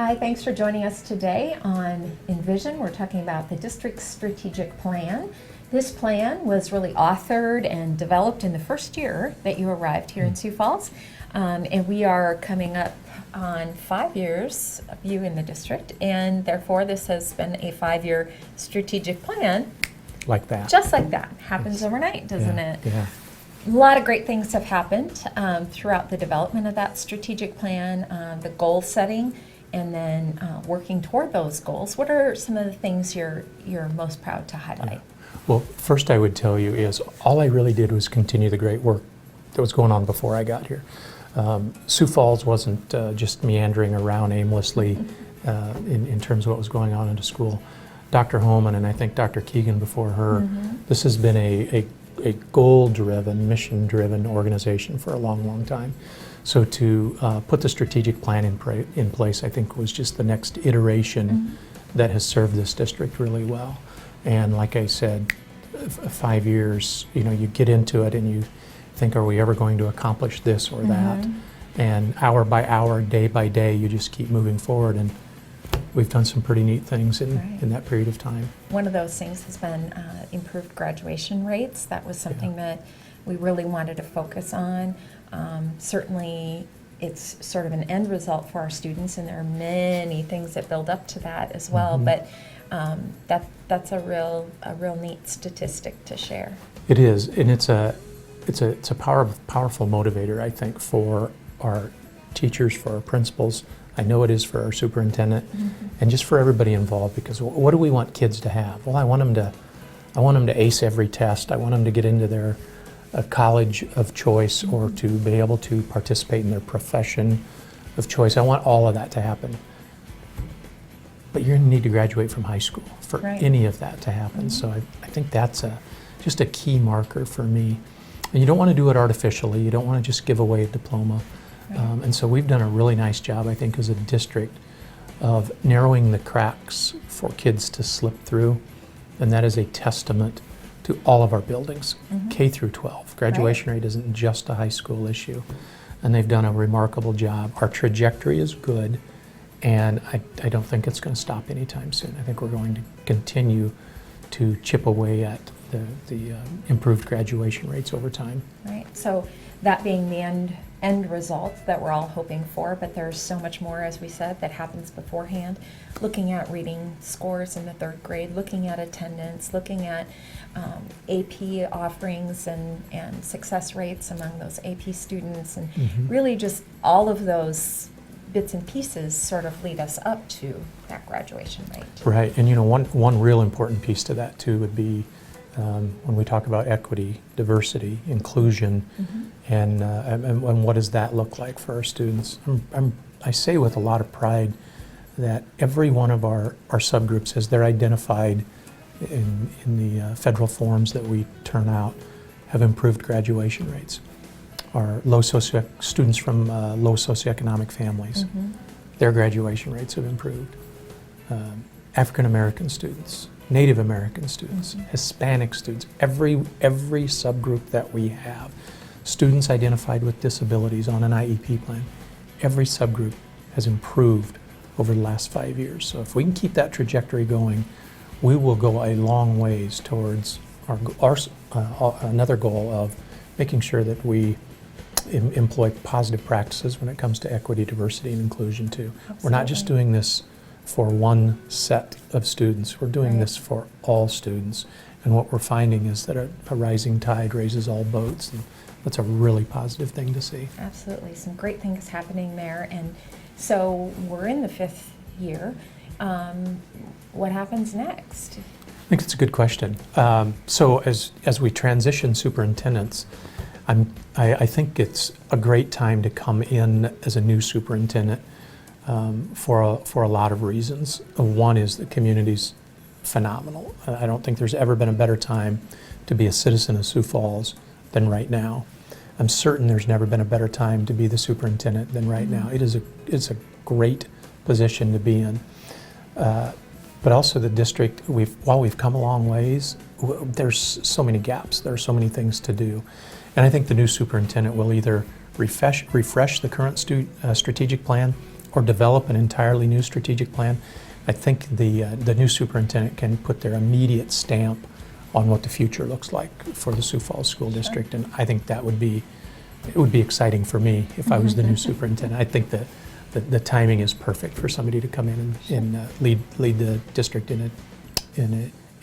Hi, thanks for joining us today on Envision. We're talking about the district's strategic plan. This plan was really authored and developed in the first year that you arrived here in Sioux Falls. And we are coming up on 5 years of you in the district, and therefore this has been a 5-year strategic plan. Like that. Just like that. Happens overnight, doesn't it? Yeah. A lot of great things have happened throughout the development of that strategic plan, the goal setting, and then working toward those goals. What are some of the things you're most proud to highlight? Yeah. Well, first I would tell you is all I really did was continue the great work that was going on before I got here. Sioux Falls wasn't just meandering around aimlessly in terms of what was going on in the school. Dr. Holman and I think Dr. Keegan before her, this has been a goal-driven, mission-driven organization for a long, long time. So to put the strategic plan in place, I think was just the next iteration that has served this district really well. And like I said, 5 years, you get into it and you think, are we ever going to accomplish this or that? And hour by hour, day by day, you just keep moving forward. And we've done some pretty neat things in that period of time. One of those things has been improved graduation rates. That was something that we really wanted to focus on. Certainly, it's sort of an end result for our students, and there are many things that build up to that as well. But that's a real neat statistic to share. It is, and it's a powerful motivator, I think, for our teachers, for our principals. I know it is for our superintendent, and just for everybody involved. Because what do we want kids to have? Well, I want them to ace every test. I want them to get into their college of choice, or to be able to participate in their profession of choice. I want all of that to happen. But you're going to need to graduate from high school for any of that to happen. So I think that's just a key marker for me. And you don't want to do it artificially. You don't want to just give away a diploma. And so we've done a really nice job, I think, as a district of narrowing the cracks for kids to slip through. And that is a testament to all of our buildings, K through 12. Graduation rate isn't just a high school issue. And they've done a remarkable job. Our trajectory is good, and I don't think it's going to stop anytime soon. I think we're going to continue to chip away at the improved graduation rates over time. Right. So that being the end result that we're all hoping for, but there's so much more, as we said, that happens beforehand. Looking at reading scores in the 3rd grade, looking at attendance, looking at AP offerings and success rates among those AP students, and really just all of those bits and pieces sort of lead us up to that graduation rate. Right, and one real important piece to that too would be when we talk about equity, diversity, inclusion, and what does that look like for our students. I say with a lot of pride that every one of our subgroups, as they're identified in the federal forms that we turn out, have improved graduation rates. Our students from low socioeconomic families, their graduation rates have improved. African American students, Native American students, Hispanic students, every subgroup that we have, students identified with disabilities on an IEP plan, every subgroup has improved over the last 5 years. So if we can keep that trajectory going, we will go a long ways towards another goal of making sure that we employ positive practices when it comes to equity, diversity, and inclusion too. Absolutely. We're not just doing this for one set of students. We're doing this for all students. And what we're finding is that a rising tide raises all boats. And that's a really positive thing to see. Absolutely. Some great things happening there. And so we're in the 5th year. What happens next? I think it's a good question. So as we transition superintendents, I think it's a great time to come in as a new superintendent for a lot of reasons. One is the community's phenomenal. I don't think there's ever been a better time to be a citizen of Sioux Falls than right now. I'm certain there's never been a better time to be the superintendent than right now. It's a great position to be in. But also the district, while we've come a long ways, there's so many gaps. There are so many things to do. And I think the new superintendent will either refresh the current strategic plan or develop an entirely new strategic plan, I think the new superintendent can put their immediate stamp on what the future looks like for the Sioux Falls School District, and I think it would be exciting for me if I was the new superintendent. I think that the timing is perfect for somebody to come in and lead the district in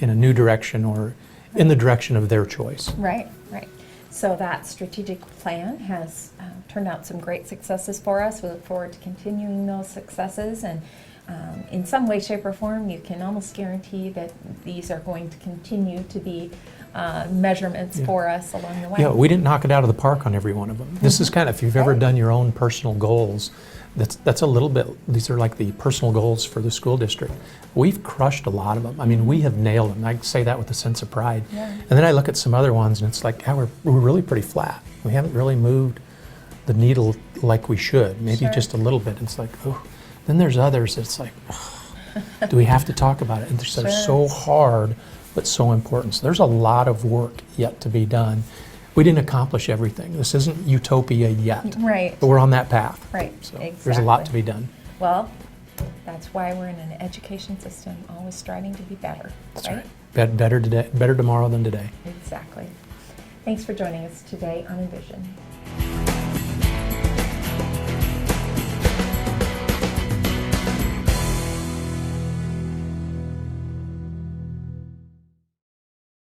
a new direction, or in the direction of their choice. Right, right. So that strategic plan has turned out some great successes for us. We look forward to continuing those successes, and in some way, shape, or form, you can almost guarantee that these are going to continue to be measurements for us along the way. Yeah, we didn't knock it out of the park on every one of them. This is kind of, if you've ever done your own personal goals, that's a little bit, these are like the personal goals for the school district. We've crushed a lot of them. I mean, we have nailed them. I say that with a sense of pride. Yeah. And then I look at some other ones and it's like, yeah, we're really pretty flat. We haven't really moved the needle like we should, maybe just a little bit. It's like, oh. Then there's others that's like, oh, do we have to talk about it? And they're so hard, but so important. So there's a lot of work yet to be done. We didn't accomplish everything. This isn't utopia yet. Right. But we're on that path. Right, So exactly. there's a lot to be done. Well, that's why we're in an education system, always striving to be better. That's right. Better today, better tomorrow than today. Exactly. Thanks for joining us today on Envision.